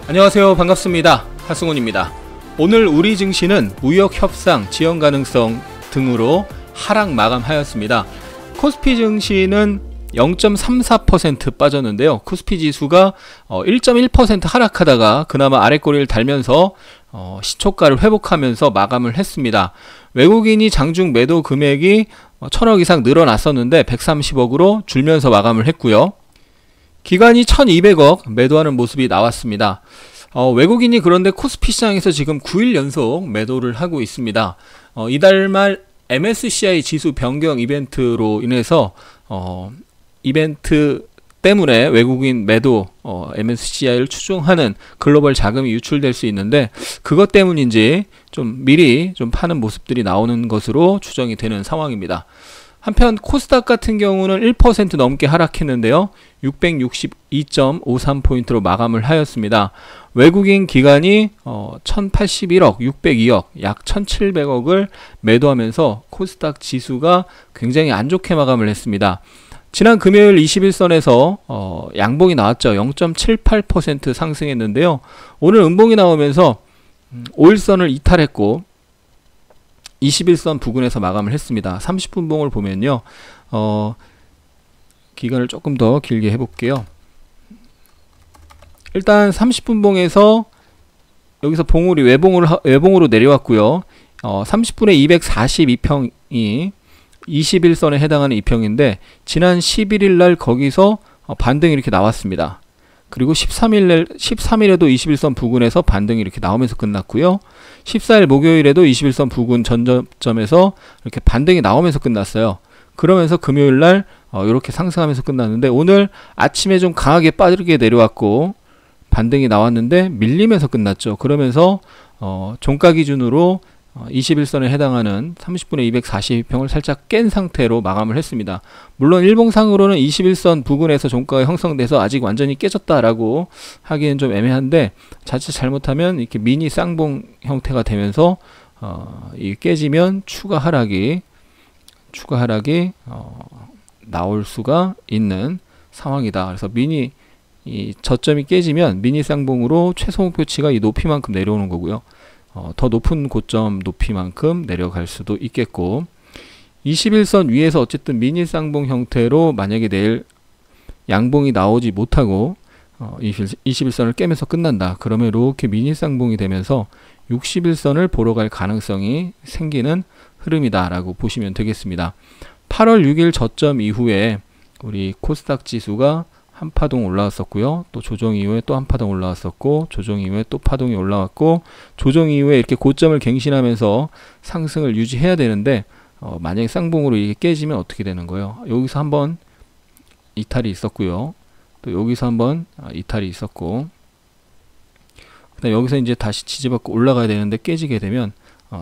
안녕하세요. 반갑습니다. 하승훈입니다. 오늘 우리 증시는 무역 협상, 지연 가능성 등으로 하락 마감하였습니다. 코스피 증시는 0.34% 빠졌는데요. 코스피 지수가 1.1% 하락하다가 그나마 아랫꼬리를 달면서 시초가를 회복하면서 마감을 했습니다. 외국인이 장중 매도 금액이 1000억 이상 늘어났었는데 130억으로 줄면서 마감을 했고요. 기관이 1200억 매도하는 모습이 나왔습니다. 외국인이 그런데 코스피 시장에서 지금 9일 연속 매도를 하고 있습니다. 이달 말 MSCI 지수 변경 이벤트로 인해서 이벤트 때문에 외국인 매도 MSCI를 추종하는 글로벌 자금이 유출될 수 있는데 그것 때문인지 좀 미리 좀 파는 모습들이 나오는 것으로 추정이 되는 상황입니다. 한편 코스닥 같은 경우는 1% 넘게 하락했는데요. 662.53포인트로 마감을 하였습니다. 외국인 기관이 1081억, 602억, 약 1700억을 매도하면서 코스닥 지수가 굉장히 안 좋게 마감을 했습니다. 지난 금요일 21선에서 양봉이 나왔죠. 0.78% 상승했는데요. 오늘 음봉이 나오면서 5일선을 이탈했고 21선 부근에서 마감을 했습니다. 30분봉을 보면요. 기간을 조금 더 길게 해볼게요. 일단 30분봉에서 여기서 봉우리 외봉으로 내려왔고요. 30분에 242평이 21선에 해당하는 2평인데 지난 11일 날 거기서 반등이 이렇게 나왔습니다. 그리고 13일에도 21선 부근에서 반등이 이렇게 나오면서 끝났고요. 14일 목요일에도 21선 부근 전저점에서 이렇게 반등이 나오면서 끝났어요. 그러면서 금요일 날 이렇게 상승하면서 끝났는데 오늘 아침에 좀 강하게 빠르게 내려왔고 반등이 나왔는데 밀리면서 끝났죠. 그러면서 종가 기준으로 21선에 해당하는 30분의 242평을 살짝 깬 상태로 마감을 했습니다. 물론 일봉상으로는 21선 부근에서 종가가 형성돼서 아직 완전히 깨졌다라고 하기엔 좀 애매한데 자칫 잘못하면 이렇게 미니 쌍봉 형태가 되면서 이 깨지면 추가 하락이 나올 수가 있는 상황이다. 그래서 이 저점이 깨지면 미니 쌍봉으로 최소 목표치가 이 높이만큼 내려오는 거고요. 더 높은 고점 높이만큼 내려갈 수도 있겠고 21선 위에서 어쨌든 미니 쌍봉 형태로 만약에 내일 양봉이 나오지 못하고 21선을 깨면서 끝난다. 그러면 이렇게 미니 쌍봉이 되면서 61선을 보러 갈 가능성이 생기는 흐름이다 라고 보시면 되겠습니다. 8월 6일 저점 이후에 우리 코스닥 지수가 한 파동 올라왔었고요. 또 조정 이후에 또 한 파동 올라왔었고 조정 이후에 또 파동이 올라왔고 조정 이후에 이렇게 고점을 갱신하면서 상승을 유지해야 되는데 만약에 쌍봉으로 이게 깨지면 어떻게 되는 거예요? 여기서 한번 이탈이 있었고요. 또 여기서 한번 이탈이 있었고 그다음 여기서 이제 다시 지지받고 올라가야 되는데 깨지게 되면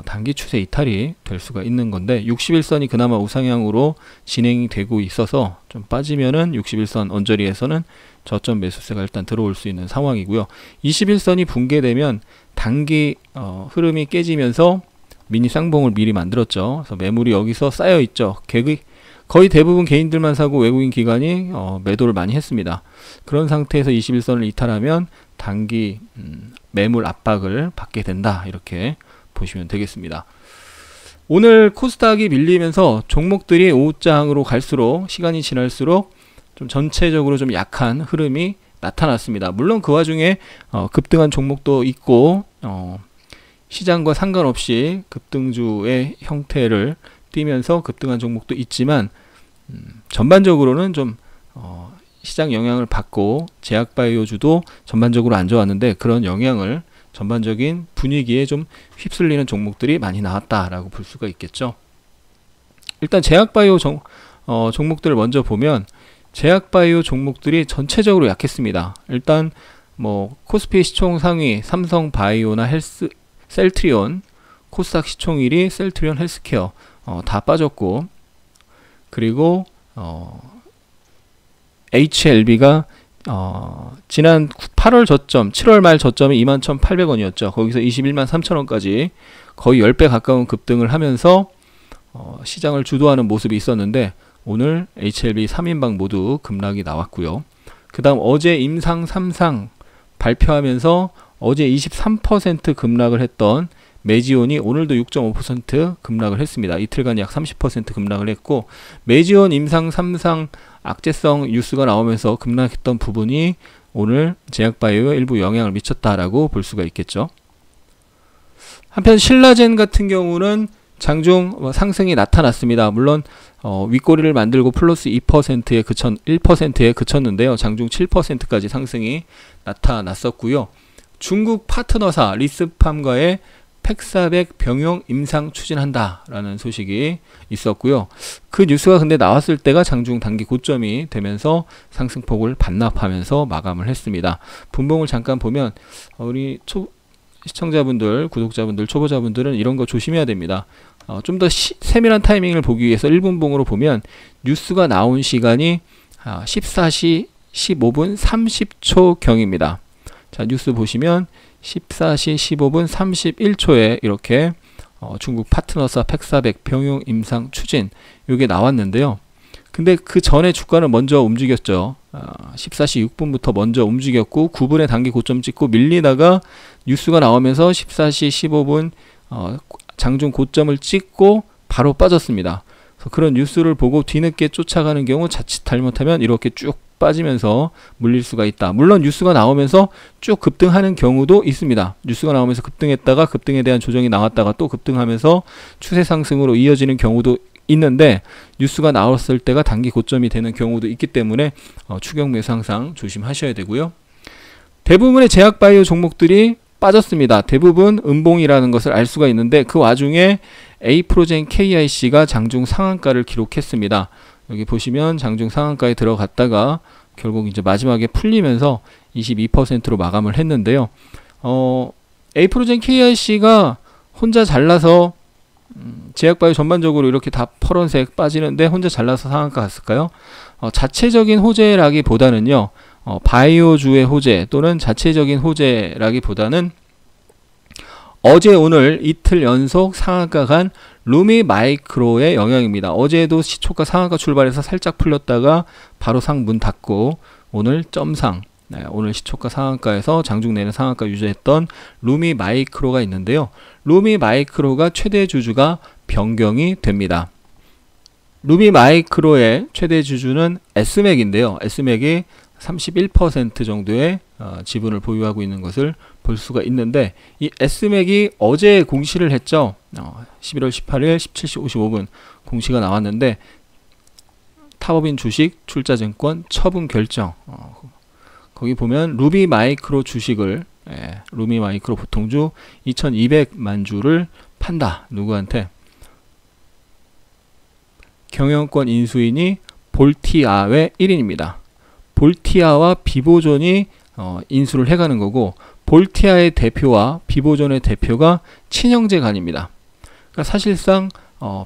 단기 추세 이탈이 될 수가 있는 건데 61선이 그나마 우상향으로 진행이 되고 있어서 좀 빠지면은 61선 언저리에서는 저점 매수세가 일단 들어올 수 있는 상황이고요. 21선이 붕괴되면 단기 흐름이 깨지면서 미니 쌍봉을 미리 만들었죠. 그래서 매물이 여기서 쌓여 있죠. 거의 대부분 개인들만 사고 외국인 기관이 매도를 많이 했습니다. 그런 상태에서 21선을 이탈하면 단기 매물 압박을 받게 된다. 이렇게 보시면 되겠습니다. 오늘 코스닥이 밀리면서 종목들이 오후장으로 갈수록 시간이 지날수록 좀 전체적으로 좀 약한 흐름이 나타났습니다. 물론 그 와중에 급등한 종목도 있고 시장과 상관없이 급등주의 형태를 띠면서 급등한 종목도 있지만 전반적으로는 좀 시장 영향을 받고 제약바이오주도 전반적으로 안 좋았는데 그런 영향을 전반적인 분위기에 좀 휩쓸리는 종목들이 많이 나왔다라고 볼 수가 있겠죠. 일단 제약바이오 종목들을 먼저 보면 제약바이오 종목들이 전체적으로 약했습니다. 일단 뭐 코스피 시총 상위 삼성바이오나 셀트리온, 코스닥 시총 1위 셀트리온 헬스케어 다 빠졌고 그리고 HLB가 지난 8월 저점, 7월 말 저점이 21,800원이었죠. 거기서 21만 3천원까지 거의 10배 가까운 급등을 하면서 시장을 주도하는 모습이 있었는데 오늘 HLB 3인방 모두 급락이 나왔고요. 그 다음 어제 임상 3상 발표하면서 어제 23% 급락을 했던 메지온이 오늘도 6.5% 급락을 했습니다. 이틀간 약 30% 급락을 했고, 메지온 임상 3상 악재성 뉴스가 나오면서 급락했던 부분이 오늘 제약바이오에 일부 영향을 미쳤다라고 볼 수가 있겠죠. 한편 신라젠 같은 경우는 장중 상승이 나타났습니다. 물론 윗꼬리를 만들고 플러스 1%에 그쳤는데요. 장중 7%까지 상승이 나타났었고요. 중국 파트너사 리스팜과의 팩400 병용 임상 추진한다라는 소식이 있었고요. 그 뉴스가 근데 나왔을 때가 장중 단기 고점이 되면서 상승폭을 반납하면서 마감을 했습니다. 분봉을 잠깐 보면 우리 시청자분들, 구독자분들, 초보자분들은 이런 거 조심해야 됩니다. 좀 더 세밀한 타이밍을 보기 위해서 1분봉으로 보면 뉴스가 나온 시간이 14시 15분 30초 경입니다. 자, 뉴스 보시면 14시 15분 31초에 이렇게 중국 파트너사 팩400 병용 임상 추진 이게 나왔는데요. 근데 그 전에 주가는 먼저 움직였죠. 14시 6분부터 먼저 움직였고 9분에 단기 고점 찍고 밀리다가 뉴스가 나오면서 14시 15분 장중 고점을 찍고 바로 빠졌습니다. 그래서 그런 뉴스를 보고 뒤늦게 쫓아가는 경우 자칫 잘못하면 이렇게 쭉 빠지면서 물릴 수가 있다. 물론 뉴스가 나오면서 쭉 급등하는 경우도 있습니다. 뉴스가 나오면서 급등했다가 급등에 대한 조정이 나왔다가 또 급등하면서 추세 상승으로 이어지는 경우도 있는데, 뉴스가 나왔을 때가 단기 고점이 되는 경우도 있기 때문에 추격 매수 항상 조심하셔야 되고요. 대부분의 제약바이오 종목들이 빠졌습니다. 대부분 음봉이라는 것을 알 수가 있는데, 그 와중에 에이프로젠 KIC가 장중 상한가를 기록했습니다. 여기 보시면 장중 상한가에 들어갔다가 결국 이제 마지막에 풀리면서 22%로 마감을 했는데요. 에이프로젠 KIC가 혼자 잘라서 제약바이오 전반적으로 이렇게 다 파란색 빠지는데 혼자 잘라서 상한가 갔을까요? 자체적인 호재라기보다는요, 바이오주의 호재 또는 자체적인 호재라기보다는 어제 오늘 이틀 연속 상한가 간 루미마이크로의 영향입니다. 어제도 시초가 상한가 출발해서 살짝 풀렸다가 바로 상 문 닫고 오늘 점상, 오늘 시초가 상한가에서 장중 내는 상한가 유지했던 루미마이크로가 있는데요. 루미마이크로가 최대 주주가 변경이 됩니다. 루미마이크로의 최대 주주는 S맥인데요. S맥이 31% 정도의 지분을 보유하고 있는 것을 볼 수가 있는데, 이 S맥이 어제 공시를 했죠. 11월 18일 17시 55분 공시가 나왔는데, 탑업인 주식 출자증권 처분 결정, 거기 보면 루미마이크로 주식을 루미마이크로 보통주 2200만 주를 판다. 누구한테? 경영권 인수인이 볼티아의 1인입니다. 볼티아와 비보존이 인수를 해가는 거고, 볼티아의 대표와 비보존의 대표가 친형제 간입니다. 그러니까 사실상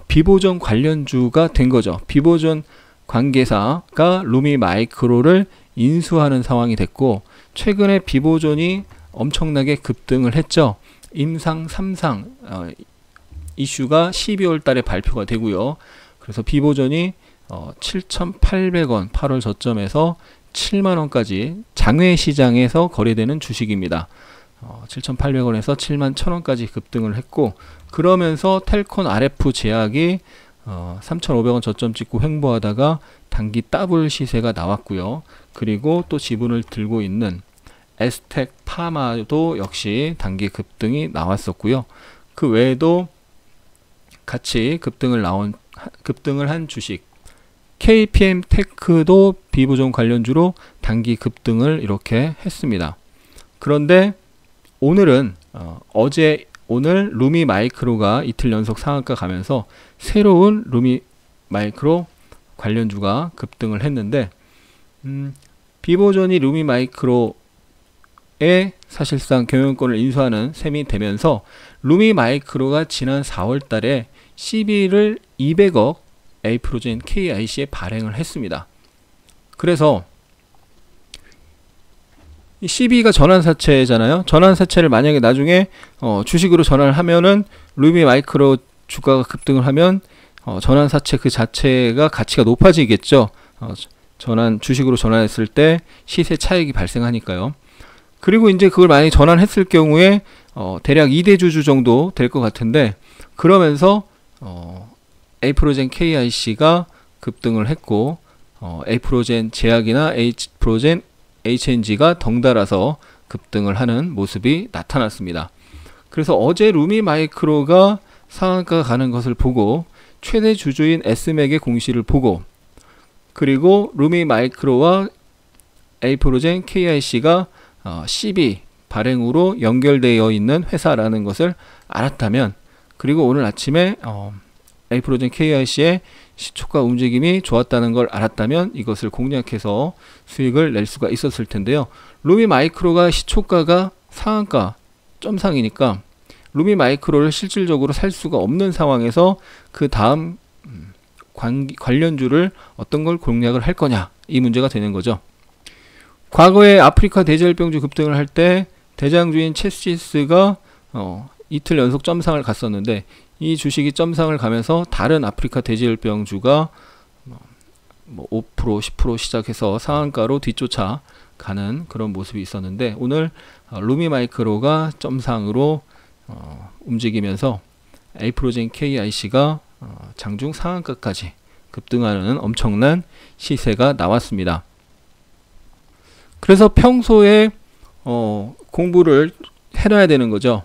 비보존 관련주가 된 거죠. 비보존 관계사가 루미마이크로를 인수하는 상황이 됐고, 최근에 비보존이 엄청나게 급등을 했죠. 임상 3상 이슈가 12월 달에 발표가 되고요. 그래서 비보존이 7,800원 8월 저점에서 7만원까지 장외 시장에서 거래되는 주식입니다. 7,800원에서 71,000원까지 급등을 했고, 그러면서 텔콘 RF 제약이 3,500원 저점 찍고 횡보하다가 단기 더블 시세가 나왔고요. 그리고 또 지분을 들고 있는 에스텍 파마도 역시 단기 급등이 나왔었고요. 그 외에도 같이 급등을 한 주식 KPM 테크도 비보존 관련주로 단기 급등을 이렇게 했습니다. 그런데 오늘은 오늘 루미마이크로가 이틀 연속 상한가 가면서 새로운 루미마이크로 관련주가 급등을 했는데, 비보존이 루미마이크로에 사실상 경영권을 인수하는 셈이 되면서 루미마이크로가 지난 4월 달에 CB를 200억 에이프로젠 KIC에 발행을 했습니다. 그래서 이 CB가 전환사채잖아요. 전환사채를 만약에 나중에 주식으로 전환을 하면은 루미마이크로 주가가 급등을 하면 전환사채 그 자체가 가치가 높아지겠죠. 주식으로 전환했을 때 시세 차익이 발생하니까요. 그리고 이제 그걸 만약에 전환했을 경우에 대략 2대 주주 정도 될 것 같은데, 그러면서 에이프로젠 KIC가 급등을 했고 에이프로젠 제약이나 에이프로젠 HNG가 덩달아서 급등을 하는 모습이 나타났습니다. 그래서 어제 루미마이크로가 상한가 가는 것을 보고 최대 주주인 S맥의 공시를 보고, 그리고 루미마이크로와 에이프로젠 KIC가 CB 발행으로 연결되어 있는 회사라는 것을 알았다면, 그리고 오늘 아침에 에이프로젠 KIC의 시초가 움직임이 좋았다는 걸 알았다면 이것을 공략해서 수익을 낼 수가 있었을 텐데요. 루미마이크로가 시초가가 상한가 점상이니까 루미마이크로를 실질적으로 살 수가 없는 상황에서 그 다음 관련주를 어떤 걸 공략을 할 거냐, 이 문제가 되는 거죠. 과거에 아프리카 돼지열병주 급등을 할 때 대장주인 체시스가 이틀 연속 점상을 갔었는데, 이 주식이 점상을 가면서 다른 아프리카 돼지열병주가 5%, 10% 시작해서 상한가로 뒤쫓아 가는 그런 모습이 있었는데, 오늘 루미마이크로가 점상으로 움직이면서 에이프로젠 KIC가 장중 상한가까지 급등하는 엄청난 시세가 나왔습니다. 그래서 평소에 공부를 해놔야 되는 거죠.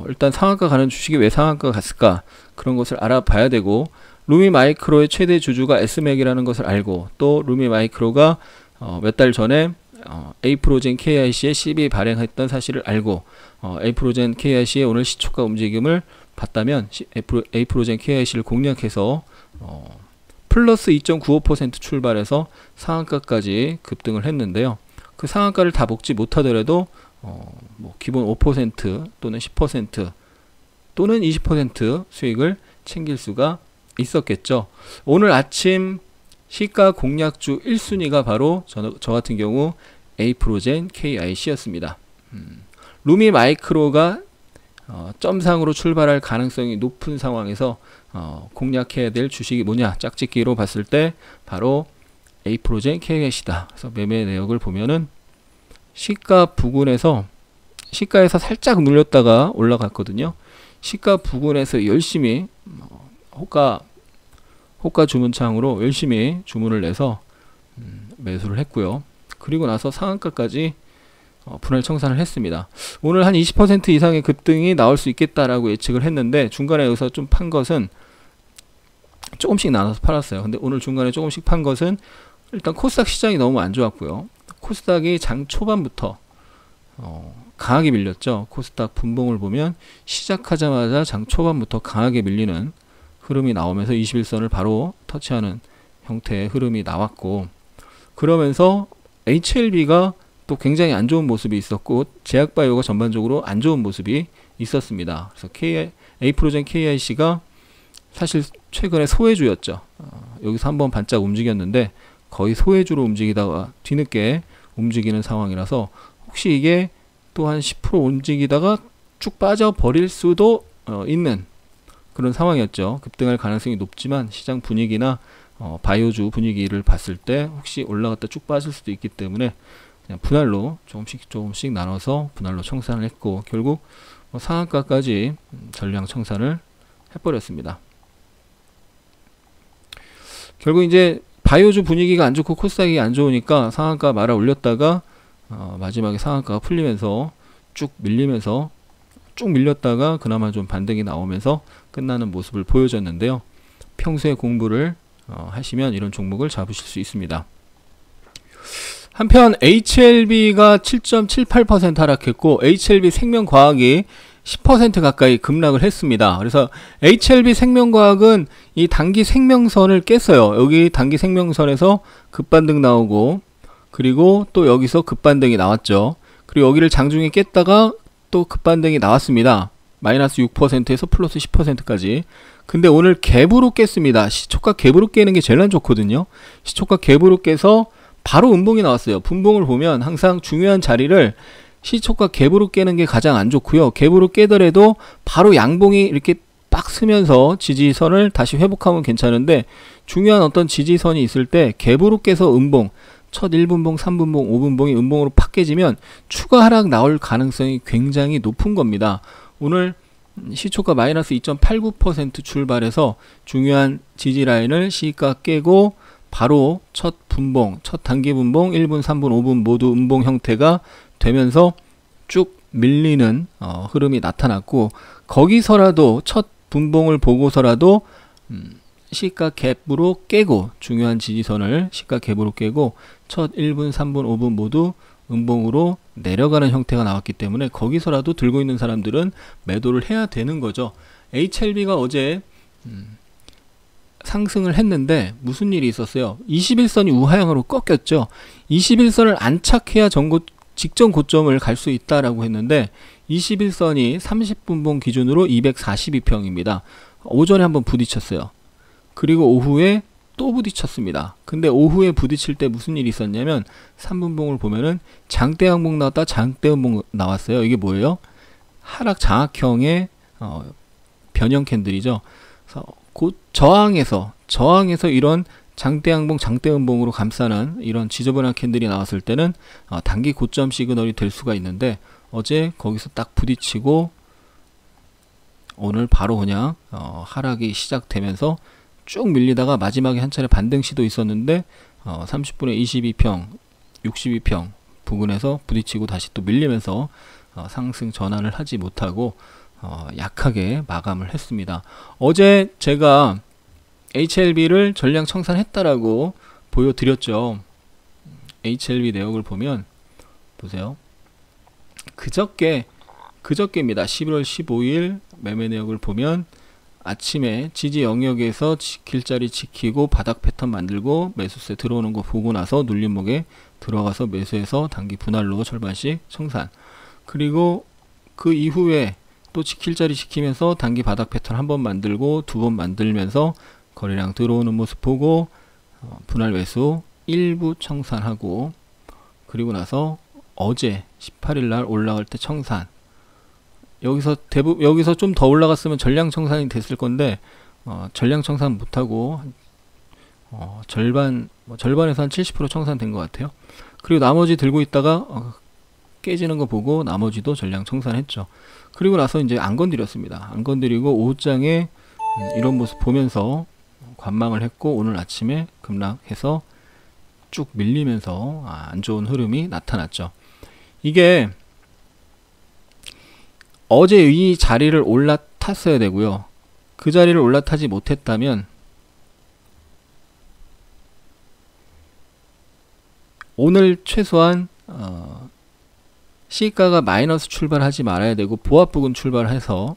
일단 상한가 가는 주식이 왜 상한가가 갔을까, 그런 것을 알아봐야 되고, 루미마이크로의 최대 주주가 S맥이라는 것을 알고, 또 루미마이크로가 몇 달 전에 에이프로젠 KIC의 CB 발행했던 사실을 알고, 에이프로젠 KIC의 오늘 시초가 움직임을 봤다면 에이프로젠 KIC를 공략해서 플러스 2.95% 출발해서 상한가까지 급등을 했는데요. 그 상한가를 다 먹지 못하더라도 기본 5% 또는 10% 또는 20% 수익을 챙길 수가 있었겠죠. 오늘 아침 시가 공략주 1순위가 바로 저 같은 경우 에이프로젠 KIC였습니다. 루미마이크로가 점상으로 출발할 가능성이 높은 상황에서 공략해야 될 주식이 뭐냐, 짝짓기로 봤을 때 바로 에이프로젠 KIC다. 그래서 매매 내역을 보면은 시가 부근에서, 시가에서 살짝 눌렸다가 올라갔거든요. 시가 부근에서 열심히 호가 주문창으로 열심히 주문을 내서 매수를 했고요. 그리고 나서 상한가까지 분할 청산을 했습니다. 오늘 한 20% 이상의 급등이 나올 수 있겠다라고 예측을 했는데, 중간에 여기서 좀 판 것은 조금씩 나눠서 팔았어요. 근데 오늘 중간에 조금씩 판 것은 일단 코스닥 시장이 너무 안 좋았고요. 코스닥이 장 초반부터 강하게 밀렸죠. 코스닥 분봉을 보면 시작하자마자 장 초반부터 강하게 밀리는 흐름이 나오면서 21선을 바로 터치하는 형태의 흐름이 나왔고, 그러면서 HLB가 또 굉장히 안 좋은 모습이 있었고, 제약바이오가 전반적으로 안 좋은 모습이 있었습니다. 그래서 에이프로젠 KIC가 사실 최근에 소외주였죠. 여기서 한번 반짝 움직였는데 거의 소외주로 움직이다가 뒤늦게 움직이는 상황이라서 혹시 이게 또 한 10% 움직이다가 쭉 빠져버릴 수도 있는 그런 상황이었죠. 급등할 가능성이 높지만 시장 분위기나 바이오주 분위기를 봤을 때 혹시 올라갔다 쭉 빠질 수도 있기 때문에 그냥 분할로 조금씩 나눠서 분할로 청산을 했고, 결국 상한가까지 전량 청산을 해버렸습니다. 결국 이제 바이오주 분위기가 안 좋고 코스닥이 안 좋으니까 상한가 말아 올렸다가 마지막에 상한가가 풀리면서 쭉 밀렸다가 그나마 좀 반등이 나오면서 끝나는 모습을 보여줬는데요. 평소에 공부를 하시면 이런 종목을 잡으실 수 있습니다. 한편 HLB가 7.78% 하락했고, HLB 생명과학이 10% 가까이 급락을 했습니다. 그래서 HLB 생명과학은 이 단기 생명선을 깼어요. 여기 단기 생명선에서 급반등 나오고, 그리고 또 여기서 급반등이 나왔죠. 그리고 여기를 장중에 깼다가 또 급반등이 나왔습니다. 마이너스 6%에서 플러스 10%까지. 근데 오늘 갭으로 깼습니다. 시초가 갭으로 깨는 게 제일 안 좋거든요. 시초가 갭으로 깨서 바로 음봉이 나왔어요. 분봉을 보면 항상 중요한 자리를 시초가 갭으로 깨는 게 가장 안 좋고요. 갭으로 깨더라도 바로 양봉이 이렇게 빡 쓰면서 지지선을 다시 회복하면 괜찮은데, 중요한 어떤 지지선이 있을 때 갭으로 깨서 음봉, 첫 1분봉, 3분봉, 5분봉이 음봉으로 팍 깨지면 추가 하락 나올 가능성이 굉장히 높은 겁니다. 오늘 시초가 마이너스 2.89% 출발해서 중요한 지지 라인을 시가 깨고 바로 첫 분봉, 첫 단기 분봉 1분, 3분, 5분 모두 음봉 형태가 되면서 쭉 밀리는 흐름이 나타났고, 거기서라도 첫 분봉을 보고서라도 시가 갭으로 깨고, 중요한 지지선을 시가 갭으로 깨고 첫 1분, 3분, 5분 모두 음봉으로 내려가는 형태가 나왔기 때문에 거기서라도 들고 있는 사람들은 매도를 해야 되는 거죠. HLB가 어제 상승을 했는데 무슨 일이 있었어요? 21선이 우하향으로 꺾였죠. 21선을 안착해야 직전 고점을 갈 수 있다라고 했는데 21선이 30분봉 기준으로 242평입니다. 오전에 한번 부딪혔어요. 그리고 오후에 또 부딪혔습니다. 근데 오후에 부딪힐 때 무슨 일이 있었냐면 3분봉을 보면은 장대양봉 나왔다 장대음봉 나왔어요. 이게 뭐예요? 하락 장악형의 변형 캔들이죠. 그래서 곧 저항에서 이런 장대양봉 장대음봉으로 감싸는 이런 지저분한 캔들이 나왔을 때는 단기 고점 시그널이 될 수가 있는데, 어제 거기서 딱 부딪히고 오늘 바로 그냥 하락이 시작되면서 쭉 밀리다가 마지막에 한 차례 반등 시도 있었는데 30분에 22평, 62평 부근에서 부딪히고 다시 또 밀리면서 상승 전환을 하지 못하고 약하게 마감을 했습니다. 어제 제가 HLB를 전량 청산했다라고 보여드렸죠. HLB 내역을 보면 보세요. 그저께입니다. 11월 15일 매매 내역을 보면 아침에 지지 영역에서 지킬 자리 지키고 바닥 패턴 만들고 매수세 들어오는 거 보고 나서 눌림목에 들어가서 매수해서 단기 분할로 절반씩 청산, 그리고 그 이후에 또 지킬 자리 지키면서 단기 바닥 패턴 한 번 만들고 두 번 만들면서 거래량 들어오는 모습 보고 분할 매수 일부 청산하고, 그리고 나서 어제 18일날 올라갈 때 청산, 여기서 좀 더 올라갔으면 전량 청산이 됐을 건데 전량 청산 못하고 절반에서 한 70% 청산된 것 같아요. 그리고 나머지 들고 있다가 깨지는 거 보고 나머지도 전량 청산했죠. 그리고 나서 이제 안 건드렸습니다. 안 건드리고 오후장에 이런 모습 보면서 관망을 했고, 오늘 아침에 급락해서 쭉 밀리면서 안 좋은 흐름이 나타났죠. 이게 어제 이 자리를 올라탔어야 되고요. 그 자리를 올라타지 못했다면 오늘 최소한 시가가 마이너스 출발하지 말아야 되고 보합 부근 출발해서,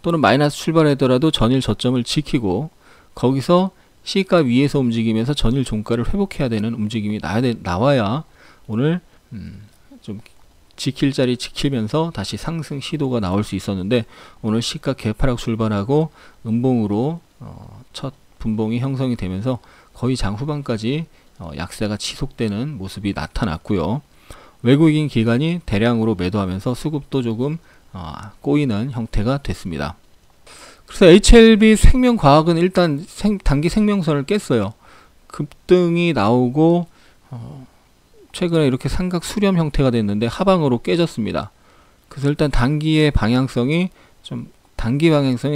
또는 마이너스 출발하더라도 전일 저점을 지키고 거기서 시가 위에서 움직이면서 전일 종가를 회복해야 되는 움직임이 나와야 오늘 좀 지킬 자리 지키면서 다시 상승 시도가 나올 수 있었는데, 오늘 시가 개파락 출발하고 음봉으로 첫 분봉이 형성이 되면서 거의 장 후반까지 약세가 지속되는 모습이 나타났고요. 외국인 기관이 대량으로 매도하면서 수급도 조금 꼬이는 형태가 됐습니다. 그래서 HLB 생명과학은 일단 단기 생명선을 깼어요. 급등이 나오고 최근에 이렇게 삼각 수렴 형태가 됐는데 하방으로 깨졌습니다. 그래서 일단 단기 방향성이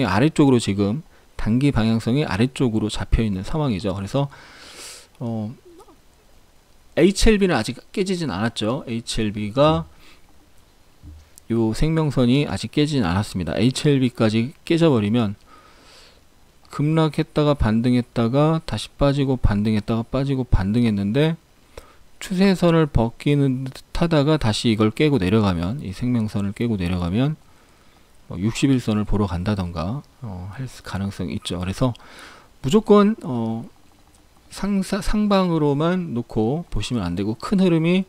아래쪽으로, 지금 단기 방향성이 아래쪽으로 잡혀 있는 상황이죠. 그래서 HLB는 아직 깨지진 않았죠. HLB가 요 생명선이 아직 깨지진 않았습니다. HLB까지 깨져버리면 급락했다가 반등했다가 다시 빠지고 반등했다가 빠지고 반등했는데, 추세선을 벗기는 듯 하다가 다시 이걸 깨고 내려가면, 이 생명선을 깨고 내려가면 60일선을 보러 간다던가 할 가능성이 있죠. 그래서 무조건 상방으로만 놓고 보시면 안 되고, 큰 흐름이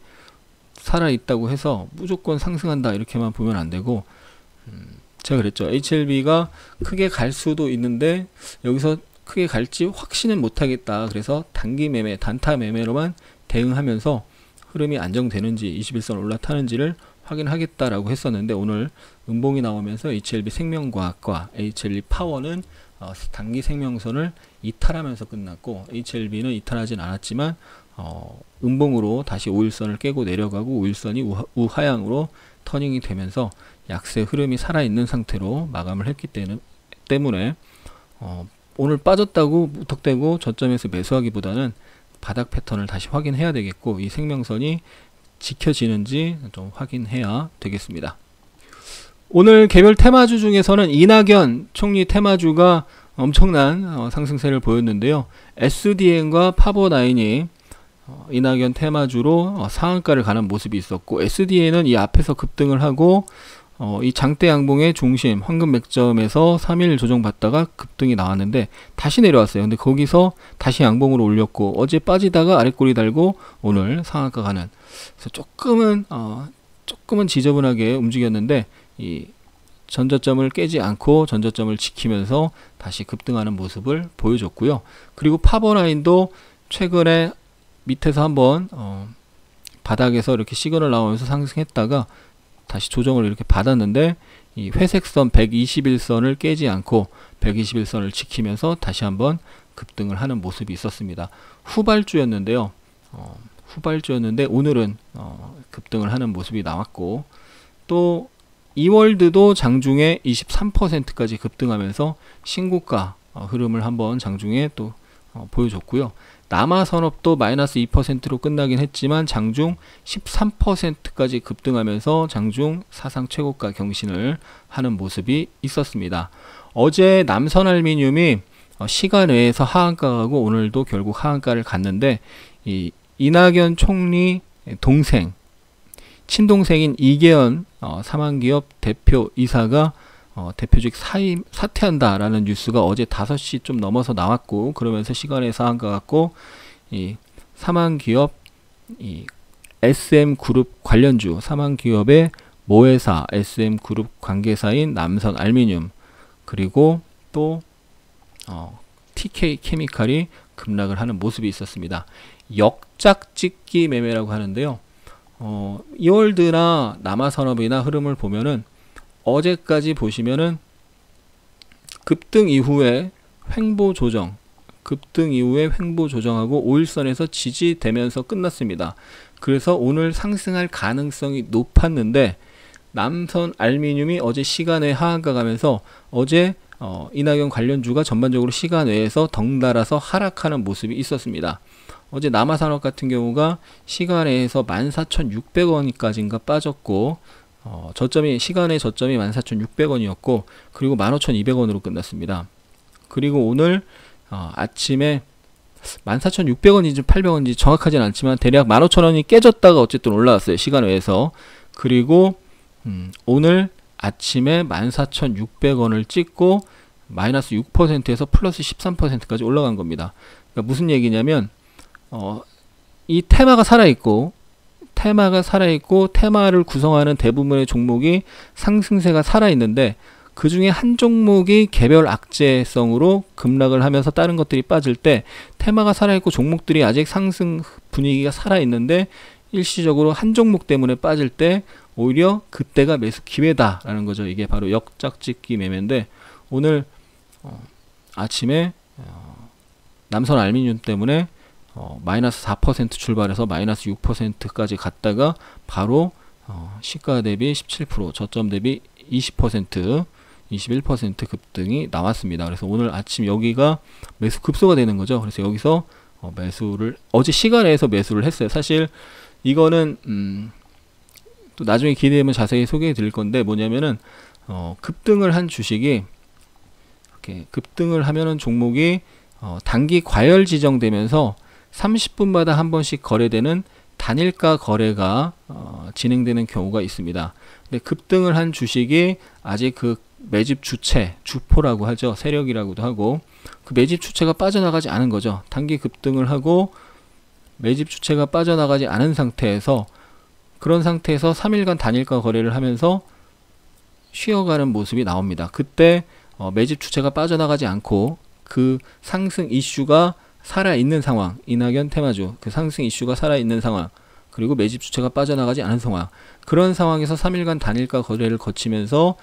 살아있다고 해서 무조건 상승한다 이렇게만 보면 안 되고, 제가 그랬죠. HLB가 크게 갈 수도 있는데 여기서 크게 갈지 확신은 못하겠다. 그래서 단기 매매, 단타 매매로만 대응하면서 흐름이 안정되는지 21선 올라타는지를 확인하겠다라고 했었는데, 오늘 음봉이 나오면서 HLB 생명과학과 HLB 파워는 단기 생명선을 이탈하면서 끝났고, HLB는 이탈하진 않았지만 음봉으로 다시 5일선을 깨고 내려가고 5일선이 우하향으로 터닝이 되면서 약세 흐름이 살아있는 상태로 마감을 했기 때문에 오늘 빠졌다고 무턱대고 저점에서 매수하기보다는 바닥 패턴을 다시 확인해야 되겠고, 이 생명선이 지켜지는지 좀 확인해야 되겠습니다. 오늘 개별 테마주 중에서는 이낙연 총리 테마주가 엄청난 상승세를 보였는데요. SDN과 파버9이 이낙연 테마주로 상한가를 가는 모습이 있었고, SDN은 이 앞에서 급등을 하고 이 장대 양봉의 중심 황금 맥점에서 3일 조정받다가 급등이 나왔는데 다시 내려왔어요. 근데 거기서 다시 양봉으로 올렸고, 어제 빠지다가 아랫꼬리 달고 오늘 상한가 가는, 그래서 조금은 지저분하게 움직였는데 이 전저점을 깨지 않고 전저점을 지키면서 다시 급등하는 모습을 보여줬고요. 그리고 파버9도 최근에 밑에서 한번 바닥에서 이렇게 시그널 나오면서 상승했다가 다시 조정을 이렇게 받았는데, 이 회색선 121선을 깨지 않고 121선을 지키면서 다시 한번 급등을 하는 모습이 있었습니다. 후발주였는데요. 후발주였는데 오늘은 급등을 하는 모습이 나왔고, 또 이월드도 장중에 23%까지 급등하면서 신고가 흐름을 한번 장중에 또 보여줬고요. 남아산업도 마이너스 2%로 끝나긴 했지만 장중 13%까지 급등하면서 장중 사상 최고가 경신을 하는 모습이 있었습니다. 어제 남선알미늄이 시간 외에서 하한가 가고 오늘도 결국 하한가를 갔는데, 이 이낙연 총리 동생, 친동생인 이계현 사망기업 대표이사가 대표직 사퇴한다라는 뉴스가 어제 5시 좀 넘어서 나왔고, 그러면서 시간에 상한가 같고, 이 사망기업 이 SM그룹 관련주, 사망기업의 모회사 SM그룹 관계사인 남선알미늄, 그리고 또 TK케미칼이 급락을 하는 모습이 있었습니다. 역작짓기 매매라고 하는데요. 이월드나 남아산업이나 흐름을 보면은 어제까지 보시면은 급등 이후에 횡보 조정, 하고 5일선에서 지지되면서 끝났습니다. 그래서 오늘 상승할 가능성이 높았는데, 남선알미늄이 어제 시간외 하한가 가면서 어제 이낙연 관련주가 전반적으로 시간 외에서 덩달아서 하락하는 모습이 있었습니다. 어제 남아산업 같은 경우가 시간외에서 14,600원까지인가 빠졌고, 저점이 시간의 저점이 14,600원이었고, 그리고 15,200원으로 끝났습니다. 그리고 오늘 아침에 14,600원인지 800원인지 정확하진 않지만 대략 15,000원이 깨졌다가 어쨌든 올라왔어요, 시간 외에서. 그리고 오늘 아침에 14,600원을 찍고 마이너스 6%에서 플러스 13%까지 올라간 겁니다. 그러니까 무슨 얘기냐면 이 테마가 살아있고 테마를 구성하는 대부분의 종목이 상승세가 살아있는데, 그 중에 한 종목이 개별 악재성으로 급락을 하면서 다른 것들이 빠질 때, 테마가 살아있고 종목들이 아직 상승 분위기가 살아있는데 일시적으로 한 종목 때문에 빠질 때 오히려 그때가 매수 기회다라는 거죠. 이게 바로 역작짓기 매매인데, 오늘 아침에 남선알미늄 때문에 마이너스 4% 출발해서 마이너스 6%까지 갔다가 바로 시가 대비 17%, 저점 대비 20%, 21% 급등이 나왔습니다. 그래서 오늘 아침 여기가 매수 급소가 되는 거죠. 그래서 여기서 매수를 어제 시간에서 매수를 했어요. 사실 이거는 또 나중에 기회되면 자세히 소개해 드릴 건데, 뭐냐면은 급등을 한 주식이 이렇게 급등을 하면은 종목이 단기 과열 지정되면서 30분마다 한 번씩 거래되는 단일가 거래가 진행되는 경우가 있습니다. 근데 급등을 한 주식이 아직 그 매집 주체, 주포라고 하죠. 세력이라고도 하고, 그 매집 주체가 빠져나가지 않은 거죠. 단기 급등을 하고 매집 주체가 빠져나가지 않은 상태에서, 그런 상태에서 3일간 단일가 거래를 하면서 쉬어가는 모습이 나옵니다. 그때 매집 주체가 빠져나가지 않고 그 상승 이슈가 살아있는 상황, 이낙연 테마주 그 상승 이슈가 살아있는 상황, 그리고 매집 주체가 빠져나가지 않은 상황, 그런 상황에서 3일간 단일가 거래를 거치면서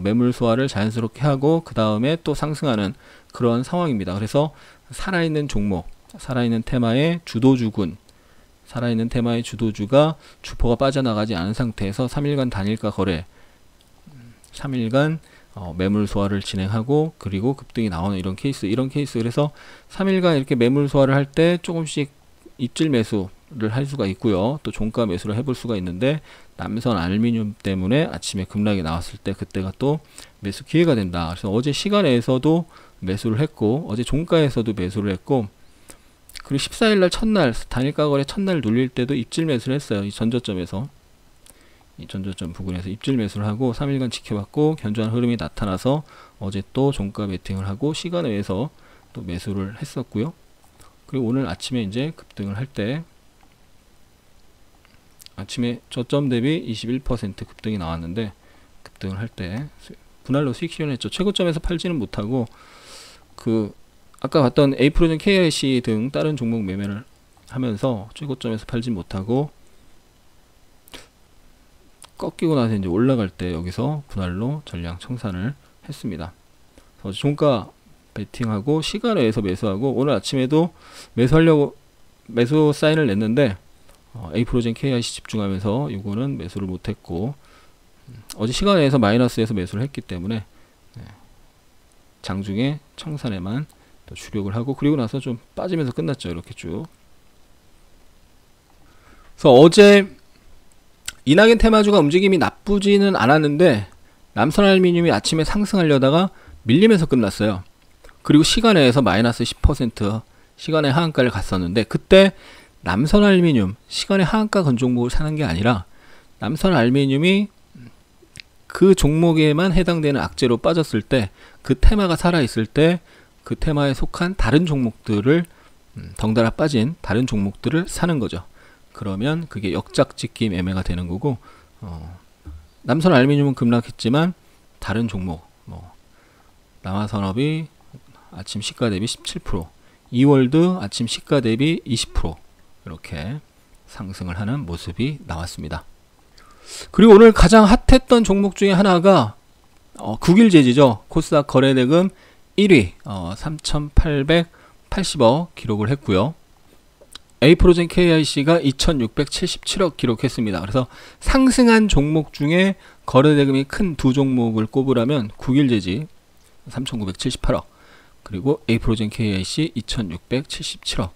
매물 소화를 자연스럽게 하고 그 다음에 또 상승하는 그런 상황입니다. 그래서 살아있는 종목, 살아있는 테마의 주도주군, 살아있는 테마의 주도주가 주포가 빠져나가지 않은 상태에서 3일간 단일가 거래, 3일간 매물 소화를 진행하고 그리고 급등이 나오는 이런 케이스. 그래서 3일간 이렇게 매물 소화를 할 때 조금씩 입질 매수를 할 수가 있고요. 또 종가 매수를 해볼 수가 있는데, 남선 알루미늄 때문에 아침에 급락이 나왔을 때 그때가 또 매수 기회가 된다. 그래서 어제 시간에서도 매수를 했고, 어제 종가에서도 매수를 했고, 그리고 14일날 첫날 단일가 거래 첫날 눌릴 때도 입질 매수를 했어요. 이 전저점에서, 이 전저점 부근에서 입질 매수를 하고 3일간 지켜봤고 견조한 흐름이 나타나서 어제 또 종가 베팅을 하고 시간 외에서 또 매수를 했었고요. 그리고 오늘 아침에 이제 급등을 할 때 아침에 저점 대비 21% 급등이 나왔는데, 급등을 할 때 분할로 수익 실현했죠. 최고점에서 팔지는 못하고 그 아까 봤던 에이프로젠 KIC 등 다른 종목 매매를 하면서 최고점에서 팔지 못하고 꺾이고 나서 이제 올라갈 때 여기서 분할로 전량 청산을 했습니다. 그래서 종가 베팅하고 시간 외에서 매수하고, 오늘 아침에도 매수하려고 매수 사인을 냈는데 에이프로젠 KIC 집중하면서 이거는 매수를 못했고, 어제 시간 외에서 마이너스에서 매수를 했기 때문에 장중에 청산에만 또 주력을 하고, 그리고 나서 좀 빠지면서 끝났죠. 이렇게 쭉. 그래서 어제 이낙연 테마주가 움직임이 나쁘지는 않았는데 남선알루미늄이 아침에 상승하려다가 밀리면서 끝났어요. 그리고 시간에서 마이너스 10% 시간의 하한가를 갔었는데, 그때 남선알루미늄 시간의 하한가 건 종목을 사는 게 아니라 남선알루미늄이 그 종목에만 해당되는 악재로 빠졌을 때, 그 테마가 살아있을 때 그 테마에 속한 다른 종목들을 덩달아 빠진 다른 종목들을 사는 거죠. 그러면 그게 역작짓기 매매가 되는 거고, 남선 알루미늄은 급락했지만 다른 종목, 남아산업이 아침 시가 대비 17%, 이월드 아침 시가 대비 20% 이렇게 상승을 하는 모습이 나왔습니다. 그리고 오늘 가장 핫했던 종목 중에 하나가 국일제지죠. 코스닥 거래대금 1위 3,880억 기록을 했고요. 에이프로젠 KIC가 2,677억 기록했습니다. 그래서 상승한 종목 중에 거래대금이 큰 두 종목을 꼽으라면 국일제지 3,978억, 그리고 에이프로젠 KIC 2,677억,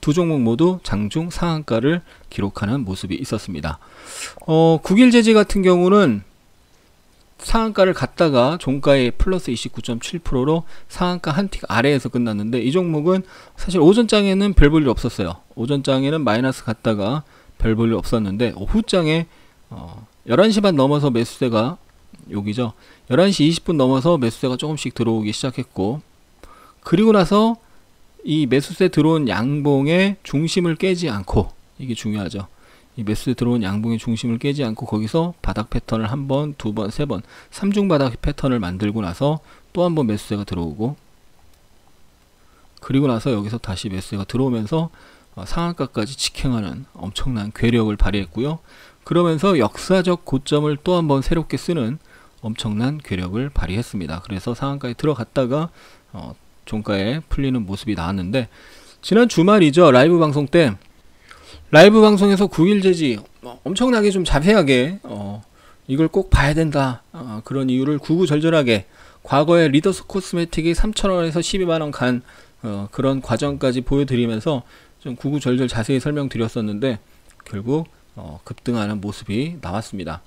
두 종목 모두 장중 상한가를 기록하는 모습이 있었습니다. 국일제지 같은 경우는 상한가를 갔다가 종가에 플러스 29.7%로 상한가 한 틱 아래에서 끝났는데, 이 종목은 사실 오전장에는 별 볼 일 없었어요. 오전장에는 마이너스 갔다가 별 볼 일 없었는데, 오후장에 11시 반 넘어서 매수세가, 여기죠, 11시 20분 넘어서 매수세가 조금씩 들어오기 시작했고, 그리고 나서 이 매수세 들어온 양봉의 중심을 깨지 않고, 이게 중요하죠. 이 매수세 들어온 양봉의 중심을 깨지 않고 거기서 바닥 패턴을 한 번, 두 번, 세 번, 3중 바닥 패턴을 만들고 나서 또 한 번 매수세가 들어오고, 그리고 나서 여기서 다시 매수세가 들어오면서 상한가까지 직행하는 엄청난 괴력을 발휘했고요. 그러면서 역사적 고점을 또 한 번 새롭게 쓰는 엄청난 괴력을 발휘했습니다. 그래서 상한가에 들어갔다가 종가에 풀리는 모습이 나왔는데, 지난 주말이죠. 라이브 방송 때, 라이브 방송에서 국일제지 엄청나게 좀 자세하게 이걸 꼭 봐야 된다, 그런 이유를 구구절절하게, 과거에 리더스 코스메틱이 3,000원에서 12만원 간 그런 과정까지 보여드리면서 좀 구구절절 자세히 설명드렸었는데, 결국 급등하는 모습이 나왔습니다.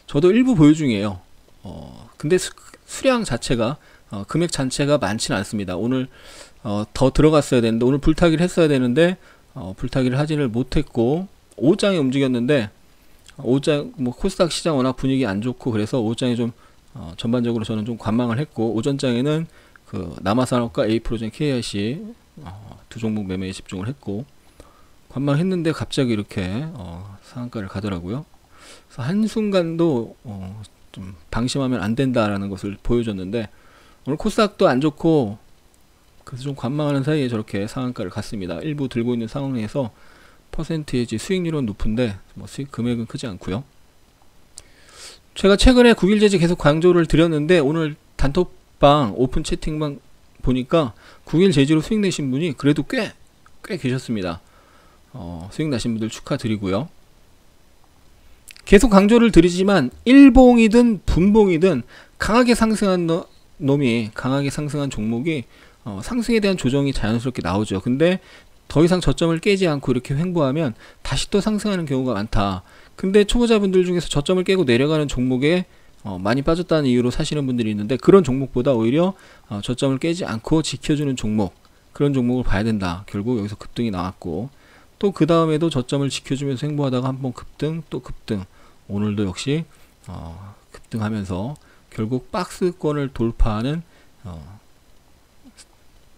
저도 일부 보유 중이에요. 근데 수량 자체가, 금액 자체가 많지는 않습니다. 오늘 더 들어갔어야 되는데, 오늘 불타기를 했어야 되는데 불타기를 하지를 못했고, 오후장에 움직였는데, 오후장 코스닥 시장 워낙 분위기 안 좋고 그래서 오후장에 좀 전반적으로 저는 좀 관망을 했고, 오전장에는 그 남아산업과 에이프로젠 KIC 두 종목 매매에 집중을 했고 관망했는데, 갑자기 이렇게 상한가를 가더라고요. 그래서 한순간도 좀 방심하면 안 된다라는 것을 보여줬는데, 오늘 코스닥도 안 좋고 그래서 좀 관망하는 사이에 저렇게 상한가를 갔습니다. 일부 들고 있는 상황에서 퍼센테이지 수익률은 높은데 수익 금액은 크지 않고요. 제가 최근에 국일제지 계속 강조를 드렸는데, 오늘 단톡방 오픈 채팅방 보니까 국일제지로 수익 내신 분이 그래도 꽤 계셨습니다. 수익 나신 분들 축하드리고요. 계속 강조를 드리지만 일봉이든 분봉이든 강하게 상승한 놈이 강하게 상승한 종목이 상승에 대한 조정이 자연스럽게 나오죠. 근데 더 이상 저점을 깨지 않고 이렇게 횡보하면 다시 또 상승하는 경우가 많다. 근데 초보자분들 중에서 저점을 깨고 내려가는 종목에 많이 빠졌다는 이유로 사시는 분들이 있는데, 그런 종목보다 오히려 저점을 깨지 않고 지켜주는 종목, 그런 종목을 봐야 된다. 결국 여기서 급등이 나왔고, 또 그 다음에도 저점을 지켜주면서 횡보하다가 한번 급등, 또 급등, 오늘도 역시 급등하면서 결국 박스권을 돌파하는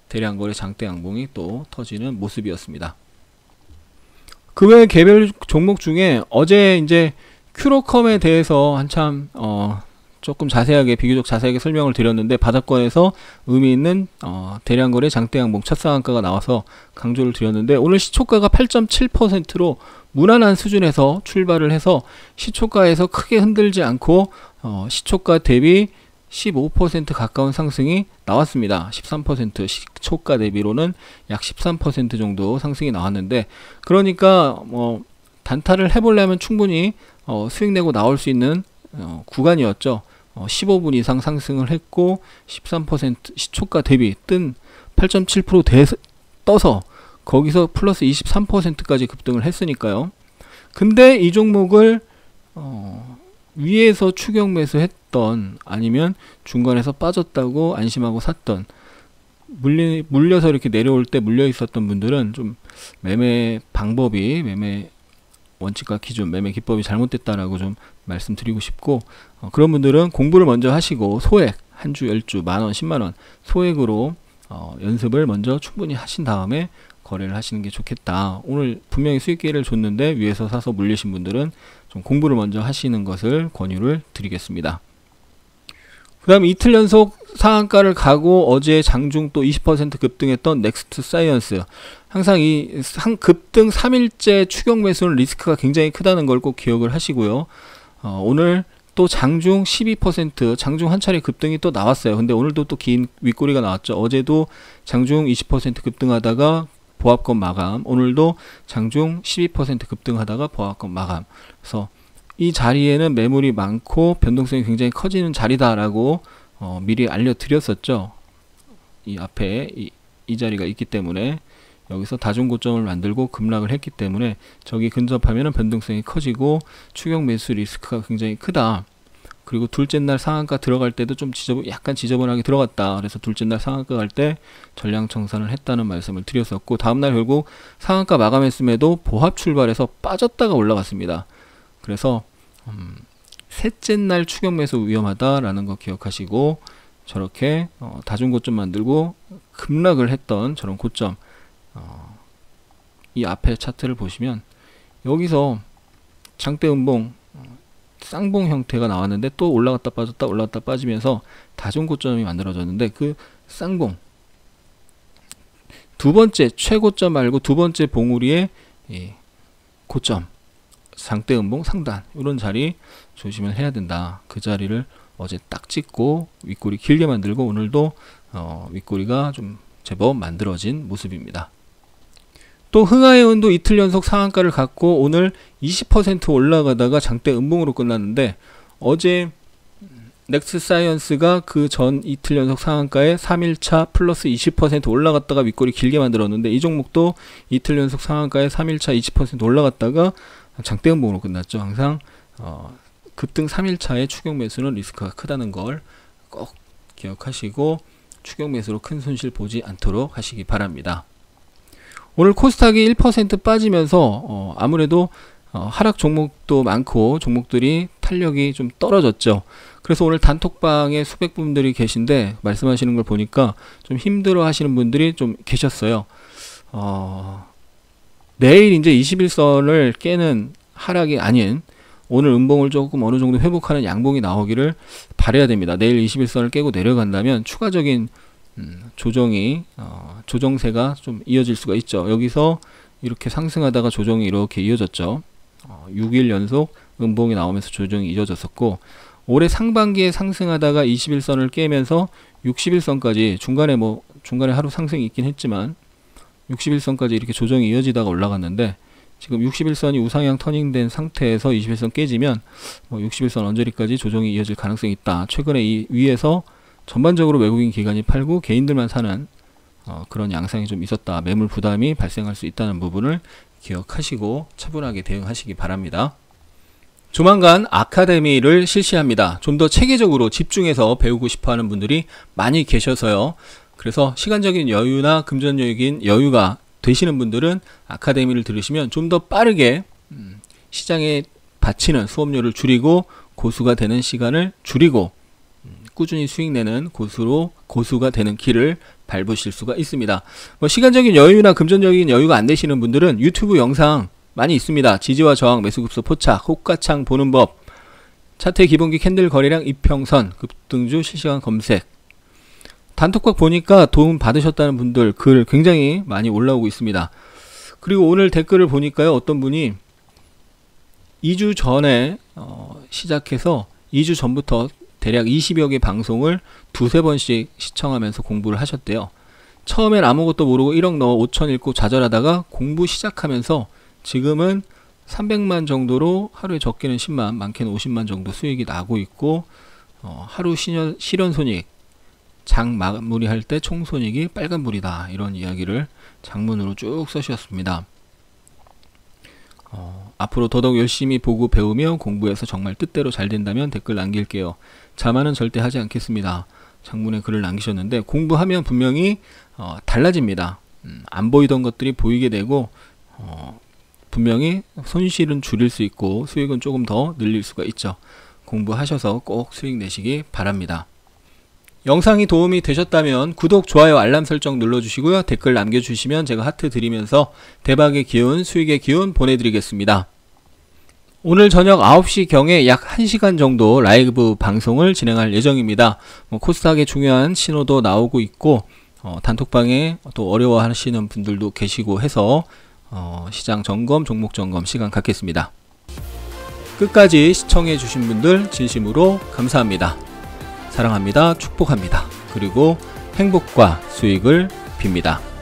대량거래 장대 양봉이 또 터지는 모습이었습니다. 그 외 개별 종목 중에 어제 이제 큐로컴에 대해서 한참 조금 자세하게, 비교적 자세하게 설명을 드렸는데, 바닥권에서 의미 있는 대량거래 장대 양봉 첫 상한가가 나와서 강조를 드렸는데, 오늘 시초가가 8.7%로 무난한 수준에서 출발을 해서 시초가에서 크게 흔들지 않고 시초가 대비 15% 가까운 상승이 나왔습니다. 13%, 시초가 대비로는 약 13% 정도 상승이 나왔는데, 그러니까 단타를 해보려면 충분히 수익 내고 나올 수 있는 구간이었죠. 15분 이상 상승을 했고 13% 시초가 대비 뜬 8.7% 떠서 거기서 플러스 23%까지 급등을 했으니까요. 근데 이 종목을 위에서 추격 매수했던, 아니면 중간에서 빠졌다고 안심하고 샀던, 물려서 이렇게 내려올 때 물려 있었던 분들은 좀 매매 방법이, 매매 원칙과 기준, 매매 기법이 잘못됐다라고 좀 말씀드리고 싶고, 그런 분들은 공부를 먼저 하시고 소액, 한 주, 10주, 만원, 10만원 소액으로 연습을 먼저 충분히 하신 다음에 거래를 하시는 게 좋겠다. 오늘 분명히 수익 기회를 줬는데 위에서 사서 물리신 분들은 좀 공부를 먼저 하시는 것을 권유를 드리겠습니다. 그 다음 이틀 연속 상한가를 가고 어제 장중 또 20% 급등했던 넥스트 사이언스, 항상 이 급등 3일째 추격 매수는 리스크가 굉장히 크다는 걸 꼭 기억을 하시고요. 오늘 또 장중 12%, 장중 한 차례 급등이 또 나왔어요. 근데 오늘도 또 긴 윗꼬리가 나왔죠. 어제도 장중 20% 급등하다가 보합권 마감, 오늘도 장중 12% 급등하다가 보합권 마감. 그래서 이 자리에는 매물이 많고 변동성이 굉장히 커지는 자리다라고 미리 알려드렸었죠. 이 앞에 이 자리가 있기 때문에, 여기서 다중고점을 만들고 급락을 했기 때문에 저기 근접하면 변동성이 커지고 추격 매수 리스크가 굉장히 크다. 그리고 둘째 날 상한가 들어갈 때도 좀 약간 지저분하게 들어갔다. 그래서 둘째 날 상한가 갈 때 전량 청산을 했다는 말씀을 드렸었고, 다음날 결국 상한가 마감했음에도 보합 출발해서 빠졌다가 올라갔습니다. 그래서 셋째 날 추격 매수 위험하다라는 거 기억하시고, 저렇게 다중고점 만들고 급락을 했던 저런 고점, 이 앞에 차트를 보시면 여기서 장대 음봉, 쌍봉 형태가 나왔는데 또 올라갔다 빠졌다 올라갔다 빠지면서 다중고점이 만들어졌는데, 그 쌍봉 두 번째 최고점 말고 두 번째 봉우리의 고점, 장대 음봉 상단, 이런 자리 조심을 해야 된다. 그 자리를 어제 딱 찍고 윗꼬리 길게 만들고, 오늘도 윗꼬리가 좀 제법 만들어진 모습입니다. 또 흥하해운도 이틀 연속 상한가를 갖고 오늘 20% 올라가다가 장대 음봉으로 끝났는데, 어제 넥스 사이언스가 그 전 이틀 연속 상한가에 3일차 플러스 20% 올라갔다가 윗꼬리 길게 만들었는데, 이 종목도 이틀 연속 상한가에 3일차 20% 올라갔다가 장대 음봉으로 끝났죠. 항상 급등 3일차에 추격 매수는 리스크가 크다는 걸 꼭 기억하시고 추격 매수로 큰 손실 보지 않도록 하시기 바랍니다. 오늘 코스닥이 1% 빠지면서 아무래도 하락 종목도 많고 종목들이 탄력이 좀 떨어졌죠. 그래서 오늘 단톡방에 수백 분들이 계신데 말씀하시는 걸 보니까 좀 힘들어 하시는 분들이 좀 계셨어요. 내일 이제 21선을 깨는 하락이 아닌 오늘 음봉을 조금 어느 정도 회복하는 양봉이 나오기를 바라야 됩니다. 내일 21선을 깨고 내려간다면 추가적인 조정이 조정세가 좀 이어질 수가 있죠. 여기서 이렇게 상승하다가 조정이 이렇게 이어졌죠. 6일 연속 음봉이 나오면서 조정이 이어졌었고, 올해 상반기에 상승하다가 21선을 깨면서 60일선까지 중간에 하루 상승이 있긴 했지만 61선까지 이렇게 조정이 이어지다가 올라갔는데 지금 61선이 우상향 터닝된 상태에서 21선 깨지면 61선 언저리까지 조정이 이어질 가능성이 있다. 최근에 이 위에서 전반적으로 외국인 기관이 팔고 개인들만 사는 그런 양상이 좀 있었다. 매물 부담이 발생할 수 있다는 부분을 기억하시고 차분하게 대응하시기 바랍니다. 조만간 아카데미를 실시합니다. 좀 더 체계적으로 집중해서 배우고 싶어하는 분들이 많이 계셔서요. 그래서 시간적인 여유나 금전적인 여유가 되시는 분들은 아카데미를 들으시면 좀 더 빠르게 시장에 바치는 수업료를 줄이고 고수가 되는 시간을 줄이고 꾸준히 수익 내는 고수가 되는 길을 밟으실 수가 있습니다. 시간적인 여유나 금전적인 여유가 안 되시는 분들은 유튜브 영상 많이 있습니다. 지지와 저항, 매수급소 포착, 호가창 보는 법, 차트 기본기 캔들 거래량 이평선, 급등주 실시간 검색. 단톡방 보니까 도움 받으셨다는 분들 글 굉장히 많이 올라오고 있습니다. 그리고 오늘 댓글을 보니까요, 어떤 분이 2주 전에 시작해서 2주 전부터 대략 20여 개 방송을 두세 번씩 시청하면서 공부를 하셨대요. 처음엔 아무것도 모르고 1억 넣어 5천 읽고 좌절하다가 공부 시작하면서 지금은 300만 정도로 하루에 적게는 10만, 많게는 50만 정도 수익이 나고 있고 하루 실현손익, 장 마무리할 때 총손익이 빨간불이다. 이런 이야기를 장문으로 쭉 써주셨습니다. 앞으로 더더욱 열심히 보고 배우며 공부해서 정말 뜻대로 잘 된다면 댓글 남길게요. 자만은 절대 하지 않겠습니다. 장문에 글을 남기셨는데 공부하면 분명히 달라집니다. 안 보이던 것들이 보이게 되고 분명히 손실은 줄일 수 있고 수익은 조금 더 늘릴 수가 있죠. 공부하셔서 꼭 수익 내시기 바랍니다. 영상이 도움이 되셨다면 구독, 좋아요, 알람 설정 눌러주시고요. 댓글 남겨주시면 제가 하트 드리면서 대박의 기운, 수익의 기운 보내드리겠습니다. 오늘 저녁 9시경에 약 1시간 정도 라이브 방송을 진행할 예정입니다. 코스닥의 중요한 신호도 나오고 있고 단톡방에 또 어려워하시는 분들도 계시고 해서 시장 점검, 종목 점검 시간 갖겠습니다. 끝까지 시청해 주신 분들 진심으로 감사합니다. 사랑합니다. 축복합니다. 그리고 행복과 수익을 빕니다.